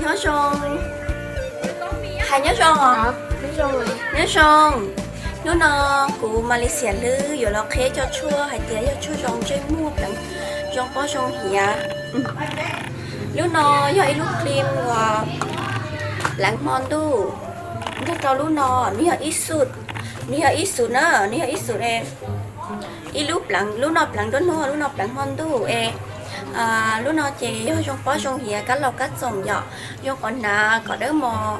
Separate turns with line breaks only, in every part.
nhớ sông hay nhớ sông à
Nói chung rồi.
nhớ sông nhớ nó của Malaysia lư rồi nó khé cho chua hay tía cho chua trong chơi mua bằng trong có sông hìa lúc nó do lúc cream và lãng mòn tu nó tao lúc nó ní ít sụt nữa ní ít sụt em ít lúc nó lặng đó nó lúc nó lặng mòn tu em lúc nó chỉ do trong có sông hìa cá lọc cá sông dọ do còn nà có đỡ mò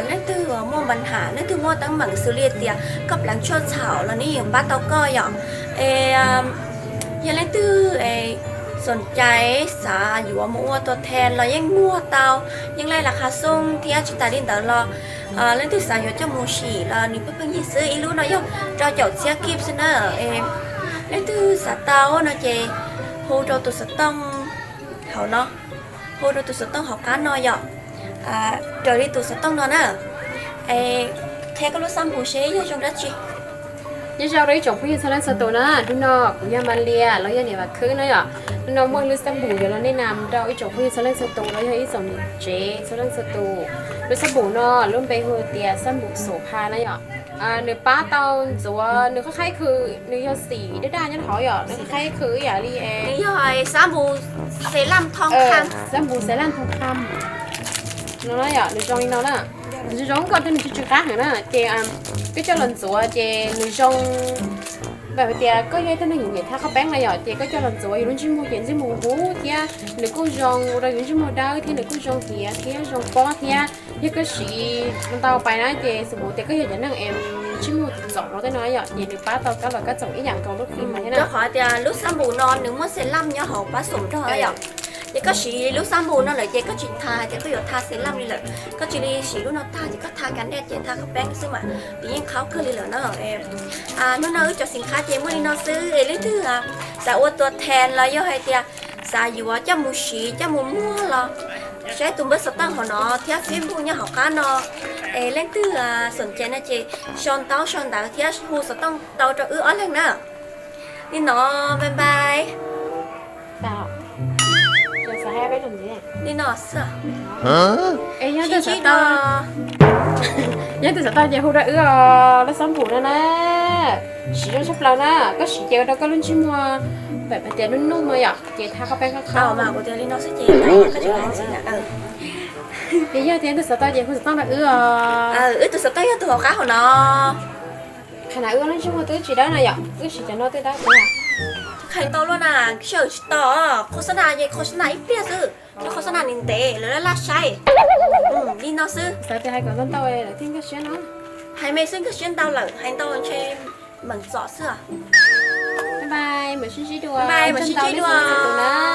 lấy từ mua bánh hạ lấy từ mua tăng bằng xử lý tiệt cấp lắng cho chảo là ní những bát tao coi dọ giờ lấy từสนใจสาอยู่ว่ามัวตัวแทนเรายังมัวเตายังไรราคาส่งที่อาชิตาดินเตอร์เราเล่นที่สายอยู่เจ้ามูชีเรานี่เพิ่งยิ่งซื้ออีรู้นะย่อเราเจ้าเสียกิฟต์นะเล่นที่สาเตานะเจโฮเราตัวสต้องเขาเนาะโฮเราตัวสต้องเขาการนอยเจอที่ตัวสต้องนอนะแค่ก็รู้ซ้ำผู้เชี่ยจงได้จี
nhưng sau đấy chồng cũng sao sao tổ nó đun nó cũng như Malia nó như này mà cứ nó ạ nó mua lưới sắm bù rồi nó nên làm đâu ít chồng cũng sao sao tổ nó như ít dòng chế sao sao tổ lưới sắm bù nó luôn bay hồi tiệt sắm bù sổ pha nó ạ nửa ba tao rồi nửa khai khử nửa do xỉ để đa nhân hỏi ạ nửa khai khử ạ đi
nửa do sắm bù sẽ làm thong khăm
sắm bù sẽ làm thong khăm nó nói ạ nửa trong nó nè nửa trong còn thêm chút khác nữa nè chị cái cho lần số chị nửa trongแบบเดียก็ยังต้องอย่างเงี้ยถ้าเขาแป้งอะไรอย่างเดียก็จะหลังจากอยู่รุ่นชิมูเห็นชิมูหูเดียหรือก็จงเราอยู่ชิมูดาวที่หรือก็จงเดียที่จงป้อที่ยังก็สีมันเตาไปนะเดียสมมติเดียก็อย่างนั้นเอ็มชิมูสองเราได้น้อยอย่างเดียหรือป้าเตาก็เราก็จงอีกอย่างตรงรถขึ้นมาใช่ไหม
จะขอเดียลูกสามบูนอนหนึ่งมันเซรั่มเนี่ยหอผสมเท่าไหร่อย่างเจ๊ก็สีลูกสามบูนั่นแหละเจ๊ก็จินทาเจ๊ก็อยู่ทาเซรั่มนี่แหละก็จีรีสีลูกน้ำตาเจ๊ก็ทากันแดดเจ๊ทาเขาแป้งซึ่งมาปีนี้เขาขึ้นเลยเหรอเนาะนู่นน่ะจดสินค้าเจ๊เมื่อนี้น้องซื้อเรื่องที่สาวตัวแทนเราย่อให้เดียสาวอยู่ว่าเจ้ามูสีเจ้ามูมั่วเหรอใช้ตุ้มเบอร์สตั้งของเนาะเทียบฟิล์มพวกนี้เขาการเนาะเรื่องที่สนใจนะเจ๊ชอนเต้าชอนดาวเทียบหูสตั้งเต้าจะอะไรนะนี่เนาะบายบาย
จะให้ไปตรงนี้
นี่นอสอ่ะ
ยังจะสตายังจะสตาเจ้าหูได้แล้วซ้ำผูนั่นนะสีจงชับเรานะก็สีเจ้าเราก็รุ่นชิมัวแบบเจ้านุ่มๆมาอยากเจ้าทาเข้าไปข้าว
มากูเจอนี่นอสเจ๊ก็จะเป็นสิ่งนั้น
เดี๋ยวยังจะสตาเจ้าหูสตาได้
ตัวสตาร์ตัวข้าวเนาะ
ขนาดรุ่นชิมัวตัวจีได้นะอยากสีจะนอตัวได้ไหม
ใครโตแล้วนะเชื่อต่อโฆษณาโฆษณาอีเปียซื้อแล้วโฆษณานินเตะแล้วลาใช้นี่น้องซื้อ
แต่จะให้ก่อนต้นเตาเองทิ้งก็เชื่อเนาะ
ให้ไม่ซื้อก็เชื่อเตาหลังให้เตาเชื่อเหมือนจอเสื้อ
拜拜，没事记住啊，
拜拜，没事记住啊。